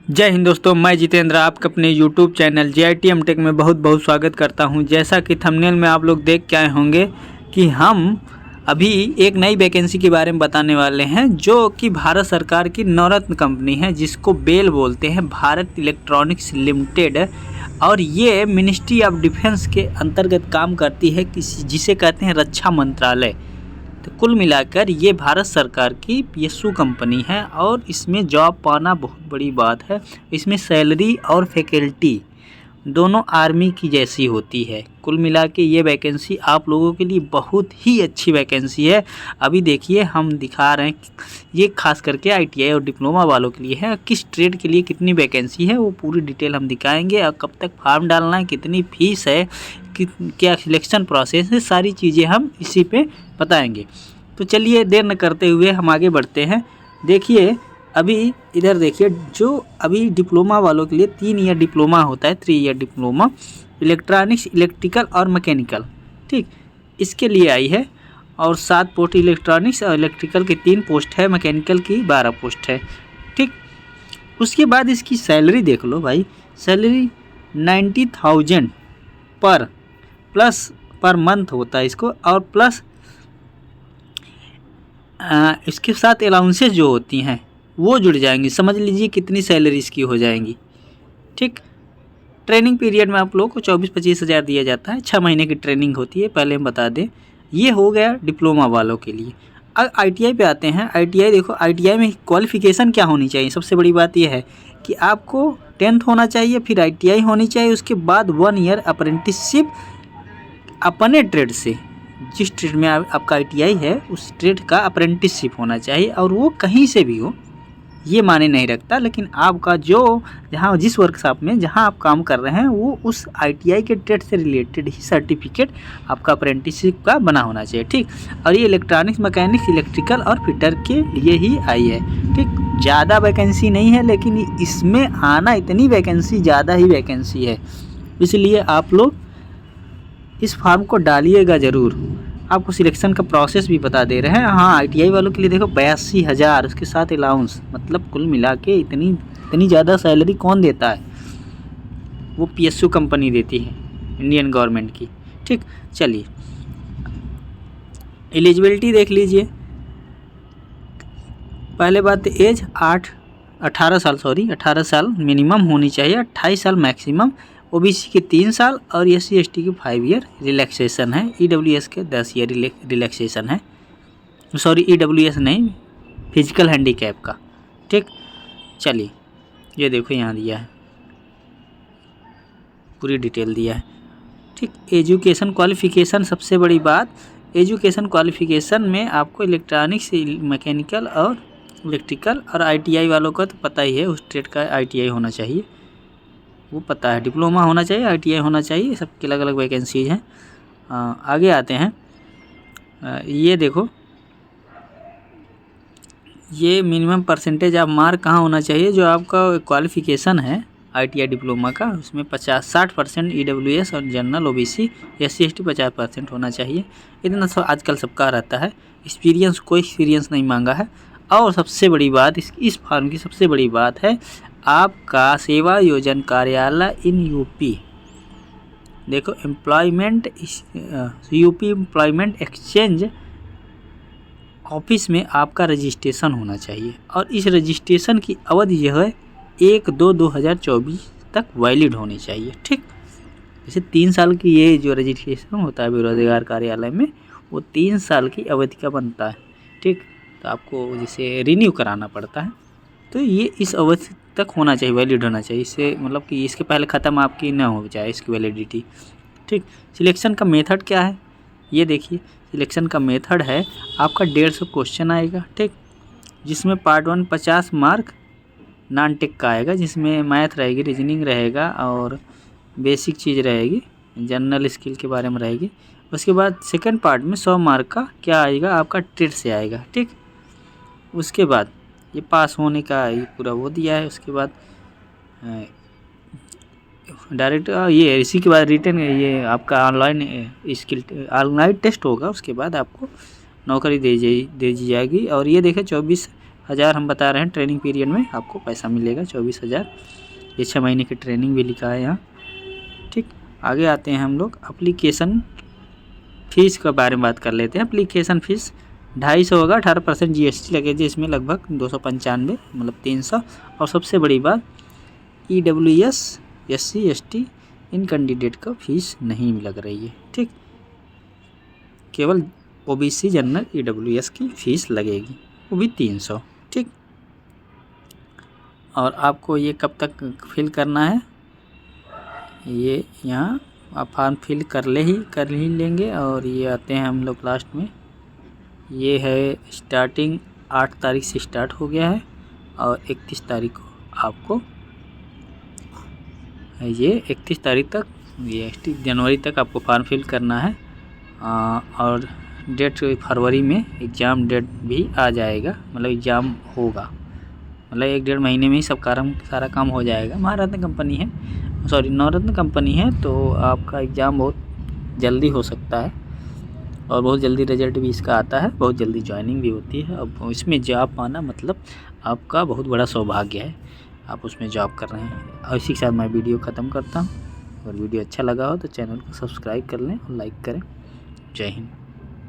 जय हिंद दोस्तों, मैं जितेंद्र आपका अपने YouTube चैनल JITM टेक में बहुत बहुत स्वागत करता हूं। जैसा कि थंबनेल में आप लोग देख के आए होंगे कि हम अभी एक नई वैकेंसी के बारे में बताने वाले हैं, जो कि भारत सरकार की नवरत्न कंपनी है, जिसको बेल बोलते हैं, भारत इलेक्ट्रॉनिक्स लिमिटेड। और ये मिनिस्ट्री ऑफ डिफेंस के अंतर्गत काम करती है, जिसे कहते हैं रक्षा मंत्रालय। तो कुल मिलाकर ये भारत सरकार की PSU कंपनी है और इसमें जॉब पाना बहुत बड़ी बात है। इसमें सैलरी और फैकल्टी दोनों आर्मी की जैसी होती है। कुल मिला के ये वैकेंसी आप लोगों के लिए बहुत ही अच्छी वैकेंसी है। अभी देखिए हम दिखा रहे हैं, ये खास करके ITI और डिप्लोमा वालों के लिए है। किस ट्रेड के लिए कितनी वैकेंसी है वो पूरी डिटेल हम दिखाएंगे, और कब तक फॉर्म डालना है, कितनी फ़ीस है, क्या सिलेक्शन प्रोसेस है, सारी चीज़ें हम इसी पे बताएंगे। तो चलिए देर न करते हुए हम आगे बढ़ते हैं। देखिए अभी इधर देखिए, जो अभी डिप्लोमा वालों के लिए 3 ईयर डिप्लोमा होता है, 3 ईयर डिप्लोमा इलेक्ट्रॉनिक्स, इलेक्ट्रिकल और मैकेनिकल, ठीक, इसके लिए आई है। और 7 पोस्ट इलेक्ट्रॉनिक्स और इलेक्ट्रिकल के 3 पोस्ट है, मैकेनिकल की 12 पोस्ट है, ठीक। उसके बाद इसकी सैलरी देख लो भाई, सैलरी 90,000 पर मंथ होता है इसको, और प्लस इसके साथ अलाउंसेस जो होती हैं वो जुड़ जाएंगी। समझ लीजिए कितनी सैलरी इसकी हो जाएंगी, ठीक। ट्रेनिंग पीरियड में आप लोगों को 24-25 हज़ार दिया जाता है। 6 महीने की ट्रेनिंग होती है, पहले हम बता दें। ये हो गया डिप्लोमा वालों के लिए। अब ITI पे आते हैं। ITI देखो, ITI में क्वालिफ़िकेशन क्या होनी चाहिए। सबसे बड़ी बात यह है कि आपको 10th होना चाहिए, फिर ITI होनी चाहिए, उसके बाद 1 ईयर अप्रेंटिसशिप अपने ट्रेड से, जिस ट्रेड में आपका ITI है उस ट्रेड का अप्रेंटिसशिप होना चाहिए, और वो कहीं से भी हो, ये माने नहीं रखता। लेकिन आपका जो जहाँ जिस वर्कशॉप में जहाँ आप काम कर रहे हैं वो उस ITI के ट्रेड से रिलेटेड ही सर्टिफिकेट आपका अप्रेंटिसशिप का बना होना चाहिए, ठीक। और ये इलेक्ट्रॉनिक्स, मैकेनिक्स, इलेक्ट्रिकल और फिटर के लिए ही आई है, ठीक। ज़्यादा वैकेंसी नहीं है, लेकिन इसमें आना इतनी वैकेंसी, ज़्यादा ही वैकेंसी है, इसलिए आप लोग इस फॉर्म को डालिएगा ज़रूर। आपको सिलेक्शन का प्रोसेस भी बता दे रहे हैं। हाँ, ITI वालों के लिए देखो 82,000, उसके साथ अलाउंस, मतलब कुल मिला के इतनी ज़्यादा सैलरी कौन देता है, वो PSU कंपनी देती है, इंडियन गवर्नमेंट की, ठीक। चलिए एलिजिबिलिटी देख लीजिए। पहले बात, एज 18 साल मिनिमम होनी चाहिए, 28 साल मैक्सिमम। OBC के 3 साल और SC/ST के 5 ईयर रिलैक्सेशन है। EWS के 10 ईयर रिलैक्सेशन है। सॉरी, EWS नहीं, फिजिकल हैंडीकैप का, ठीक। चलिए ये देखो यहाँ दिया है, पूरी डिटेल दिया है, ठीक। एजुकेशन क्वालिफ़िकेशन, सबसे बड़ी बात, एजुकेशन क्वालिफ़िकेशन में आपको इलेक्ट्रॉनिक्स, मैकेनिकल और इलेक्ट्रिकल और ITI वालों का तो पता ही है, उस ट्रेड का ITI होना चाहिए, वो पता है। डिप्लोमा होना चाहिए, ITI होना चाहिए, सबकी अलग अलग वैकेंसीज हैं। आगे आते हैं। ये देखो, ये मिनिमम परसेंटेज ऑफ मार्क कहाँ होना चाहिए, जो आपका क्वालिफ़िकेशन है ITI डिप्लोमा का, उसमें 60% EWS और जनरल OBC SC/ST 50% होना चाहिए। इतना सब आजकल सबका रहता है। एक्सपीरियंस, कोई एक्सपीरियंस नहीं मांगा है। और सबसे बड़ी बात, इस फॉर्म की सबसे बड़ी बात है, आपका सेवा योजन कार्यालय इन UP, देखो employment, UP employment exchange office में आपका रजिस्ट्रेशन होना चाहिए। और इस रजिस्ट्रेशन की अवधि यह है 1/2/2024 तक वैलिड होनी चाहिए, ठीक। जैसे 3 साल की ये जो रजिस्ट्रेशन होता है बेरोजगार कार्यालय में, वो 3 साल की अवधि का बनता है, ठीक। तो आपको जैसे रिन्यू कराना पड़ता है, तो ये इस अवधि तक होना चाहिए, वैलिड होना चाहिए। इससे मतलब कि इसके पहले ख़त्म आपकी ना हो जाए इसकी वैलिडिटी, ठीक। सिलेक्शन का मेथड क्या है, ये देखिए। सिलेक्शन का मेथड है, आपका 150 क्वेश्चन आएगा, ठीक, जिसमें पार्ट 1 50 मार्क नॉन टेक का आएगा, जिसमें मैथ रहेगी, रीजनिंग रहेगा और बेसिक चीज़ रहेगी, जनरल स्किल के बारे में रहेगी। उसके बाद सेकंड पार्ट में 100 मार्क का क्या आएगा, आपका ट्रेड से आएगा, ठीक। उसके बाद ये पास होने का ये पूरा वो दिया है। उसके बाद डायरेक्ट ये, इसी के बाद रिटर्न, ये आपका ऑनलाइन टेस्ट होगा। उसके बाद आपको नौकरी दे दी जाएगी। और ये देखें 24 24,000 हम बता रहे हैं ट्रेनिंग पीरियड में आपको पैसा मिलेगा 24,000। ये 6 महीने की ट्रेनिंग भी लिखा है यहाँ। ठीक, आगे आते हैं हम लोग एप्लीकेशन फ़ीस के बारे में बात कर लेते हैं। एप्लीकेशन फ़ीस 250 होगा, 18% GST लगेगी इसमें, लगभग 295 मतलब 300। और सबसे बड़ी बात EWS SC ST इन कैंडिडेट का फ़ीस नहीं लग रही है। ठीक, केवल OBC जनरल EWS की फ़ीस लगेगी, वो भी 300। ठीक, और आपको ये कब तक फिल करना है, ये यहाँ आप फॉर्म फिल कर ही लेंगे। और ये आते हैं हम लोग लास्ट में, ये है स्टार्टिंग 8 तारीख से स्टार्ट हो गया है और 31 तारीख को आपको ये 31 तारीख तक, ये 31 जनवरी तक आपको फॉर्म फिल करना है। और डेट फरवरी में एग्ज़ाम डेट भी आ जाएगा, मतलब एग्ज़ाम होगा, मतलब 1-1.5 महीने में ही सब सारा काम हो जाएगा। महारत्न कंपनी है, सॉरी नवरत्न कंपनी है, तो आपका एग्ज़ाम बहुत जल्दी हो सकता है और बहुत जल्दी रिजल्ट भी इसका आता है, बहुत जल्दी ज्वाइनिंग भी होती है। अब इसमें जॉब पाना मतलब आपका बहुत बड़ा सौभाग्य है, आप उसमें जॉब कर रहे हैं। और इसी के साथ मैं वीडियो ख़त्म करता हूँ। अगर वीडियो अच्छा लगा हो तो चैनल को सब्सक्राइब कर लें और लाइक करें। जय हिंद।